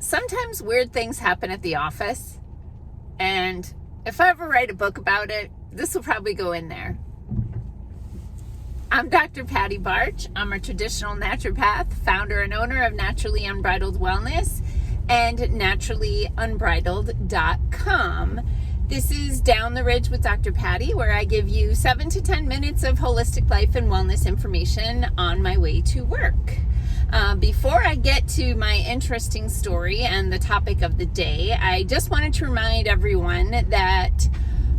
Sometimes weird things happen at the office, and if I ever write a book about it, this will probably go in there. I'm Dr. Patty Barch. I'm a traditional naturopath, founder and owner of Naturally Unbridled Wellness and naturallyunbridled.com. This is Down the Ridge with Dr. Patty, where I give you 7 to 10 minutes of holistic life and wellness information on my way to work. Before I get to my interesting story and the topic of the day, I just wanted to remind everyone that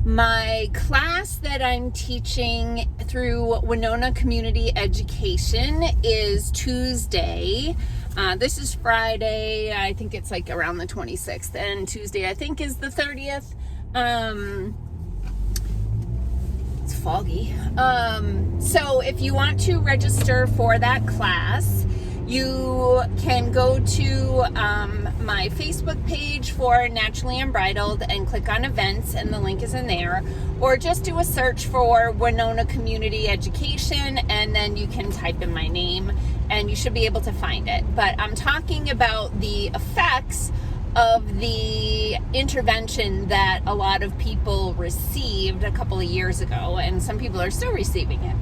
my class that I'm teaching through Winona Community Education is Tuesday. This is Friday. I think it's like around the 26th, and Tuesday I think is the 30th. It's foggy. So if you want to register for that class, you can go to my Facebook page for Naturally Unbridled and click on events, and the link is in there, or just do a search for Winona Community Education, and then you can type in my name and you should be able to find it. But I'm talking about the effects of the intervention that a lot of people received a couple of years ago, and some people are still receiving it.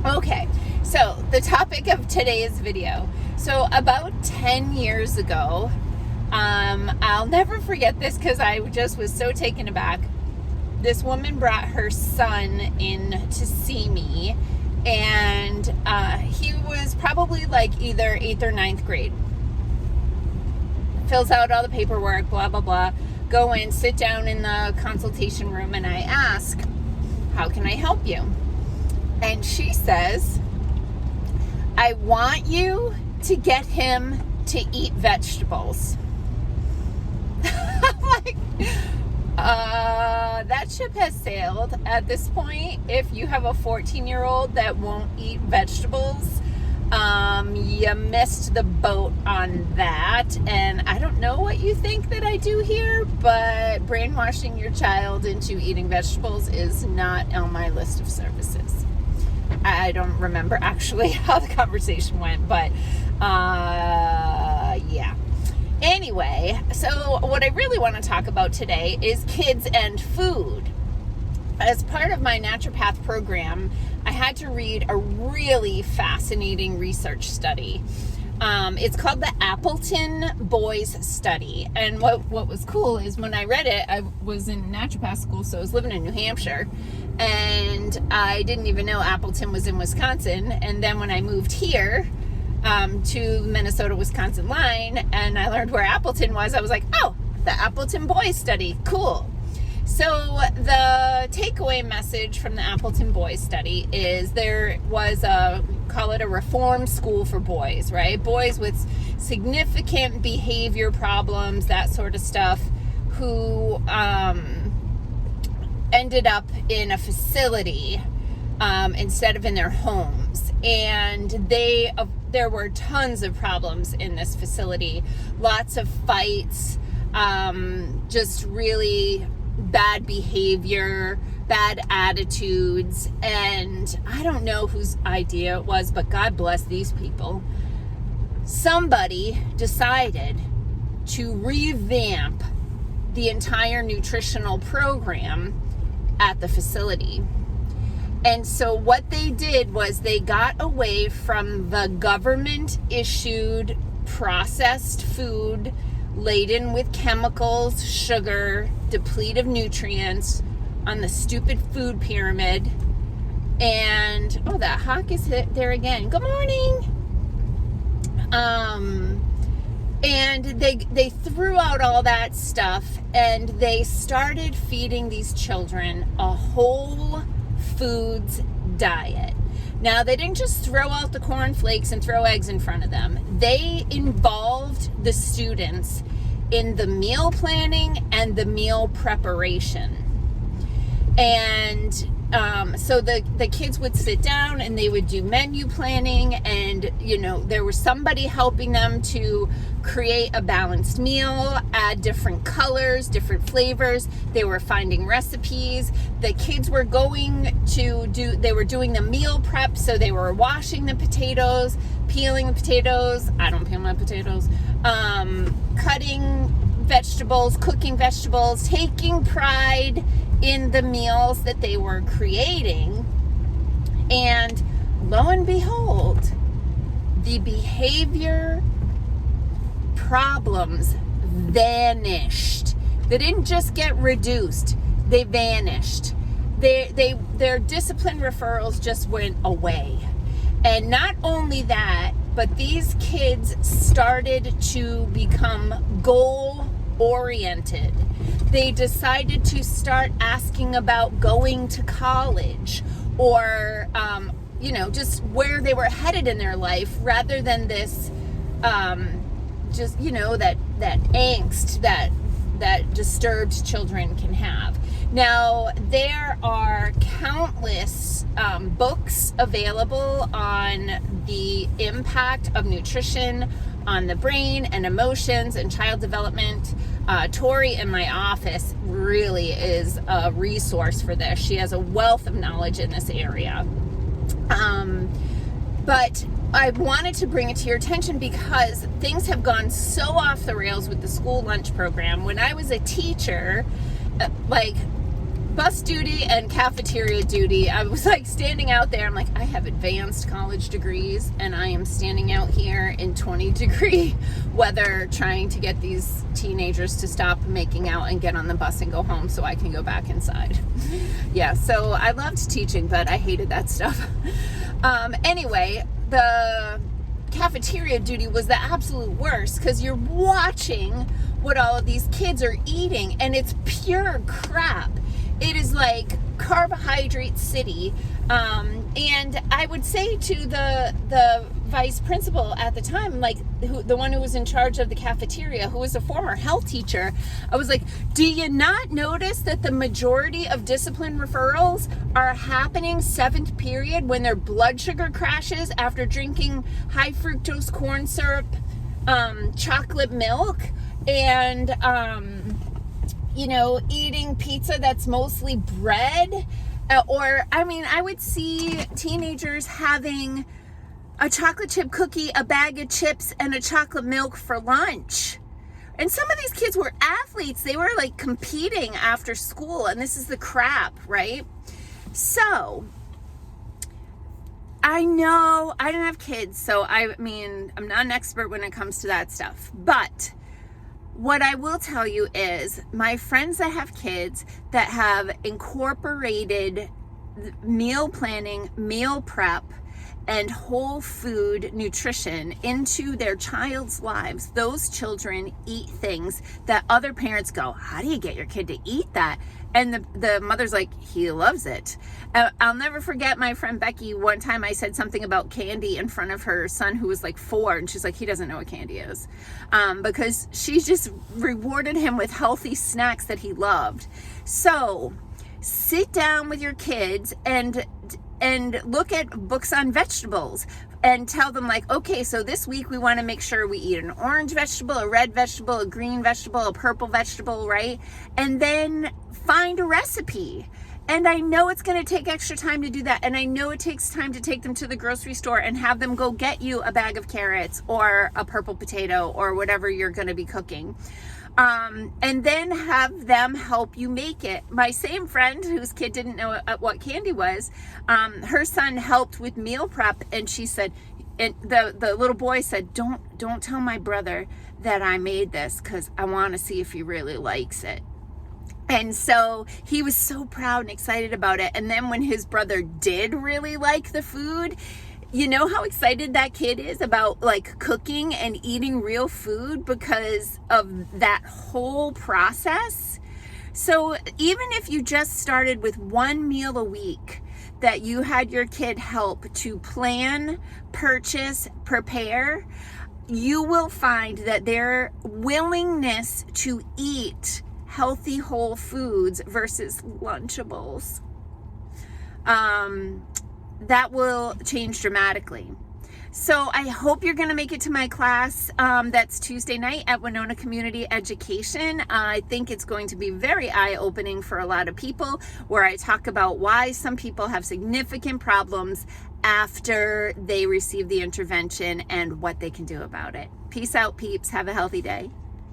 Okay, so the topic of today's video. So about 10 years ago, I'll never forget this because I just was so taken aback. This woman brought her son in to see me, and he was probably like either 8th or 9th grade. Fills out all the paperwork, blah, blah, blah. Go in, sit down in the consultation room, and I ask, how can I help you? And she says, I want you to get him to eat vegetables. I'm like, that ship has sailed at this point. If you have a 14-year-old that won't eat vegetables, you missed the boat on that. And I don't know what you think that I do here, but brainwashing your child into eating vegetables is not on my list of services. I don't remember actually how the conversation went, but yeah. Anyway, so what I really want to talk about today is kids and food. As part of my naturopath program, I had to read a really fascinating research study. It's called the Appleton Boy Study. And what was cool is when I read it, I was in naturopath school, so I was living in New Hampshire, and I didn't even know Appleton was in Wisconsin. And then when I moved here to Minnesota-Wisconsin line, and I learned where Appleton was, I was like, oh, the Appleton Boy Study, cool. So the takeaway message from the Appleton Boy Study is there was call it a reform school for boys, right? Boys with significant behavior problems, that sort of stuff, who ended up in a facility instead of in their homes. And there were tons of problems in this facility, lots of fights, just really bad behavior, bad attitudes, and I don't know whose idea it was, but God bless these people. Somebody decided to revamp the entire nutritional program at the facility. And so what they did was they got away from the government-issued processed food laden with chemicals, sugar, depleted of nutrients on the stupid food pyramid. And, oh, that hawk is there again. Good morning. And they threw out all that stuff, and they started feeding these children a whole foods diet. Now, they didn't just throw out the cornflakes and throw eggs in front of them. They involved the students in the meal planning and the meal preparation. And so the kids would sit down and they would do menu planning, and there was somebody helping them to create a balanced meal, add different colors, different flavors. They were finding recipes. The kids were doing the meal prep, so they were washing the potatoes, peeling the potatoes. I don't peel my potatoes. cutting vegetables, cooking vegetables, taking pride in the meals that they were creating. And lo and behold, the behavior problems vanished. They didn't just get reduced, they vanished. Their discipline referrals just went away. And not only that, but these kids started to become goal-oriented. They decided to start asking about going to college or, just where they were headed in their life, rather than this, that angst that disturbed children can have. Now, there are countless books available on the impact of nutrition on the brain and emotions and child development. Tori in my office really is a resource for this. She has a wealth of knowledge in this area. But I wanted to bring it to your attention because things have gone so off the rails with the school lunch program. When I was a teacher, bus duty and cafeteria duty, I was standing out there. I'm like, I have advanced college degrees and I am standing out here in 20-degree weather trying to get these teenagers to stop making out and get on the bus and go home so I can go back inside. Yeah, so I loved teaching, but I hated that stuff. Anyway, the cafeteria duty was the absolute worst because you're watching what all of these kids are eating and it's pure crap. It is like carbohydrate city. And I would say to the vice principal at the time, the one who was in charge of the cafeteria, who was a former health teacher, I was like, do you not notice that the majority of discipline referrals are happening 7th period when their blood sugar crashes after drinking high fructose corn syrup, chocolate milk, and eating pizza that's mostly bread? I would see teenagers having a chocolate chip cookie, a bag of chips, and a chocolate milk for lunch. And some of these kids were athletes. They were competing after school, and this is the crap, right? So, I know I don't have kids, so I'm not an expert when it comes to that stuff. But what I will tell you is my friends that have kids that have incorporated meal planning, meal prep, and whole food nutrition into their child's lives, those children eat things that other parents go, how do you get your kid to eat that? And the mother's like, he loves it. I'll never forget my friend Becky. One time I said something about candy in front of her son who was 4, and she's like, he doesn't know what candy is. Because she just rewarded him with healthy snacks that he loved. So sit down with your kids and look at books on vegetables and tell them okay, so this week we want to make sure we eat an orange vegetable, a red vegetable, a green vegetable, a purple vegetable, right? And then find a recipe. And I know it's going to take extra time to do that. And I know it takes time to take them to the grocery store and have them go get you a bag of carrots or a purple potato or whatever you're going to be cooking. And then have them help you make it. My same friend whose kid didn't know what candy was, her son helped with meal prep, and she said, and the little boy said, don't tell my brother that I made this because I want to see if he really likes it. And so he was so proud and excited about it. And then when his brother did really like the food, you know how excited that kid is about cooking and eating real food because of that whole process. So even if you just started with one meal a week that you had your kid help to plan, purchase, prepare, you will find that their willingness to eat healthy whole foods versus Lunchables, that will change dramatically. So I hope you're going to make it to my class. That's Tuesday night at Winona Community Education. I think it's going to be very eye-opening for a lot of people, where I talk about why some people have significant problems after they receive the intervention and what they can do about it. Peace out, peeps. Have a healthy day.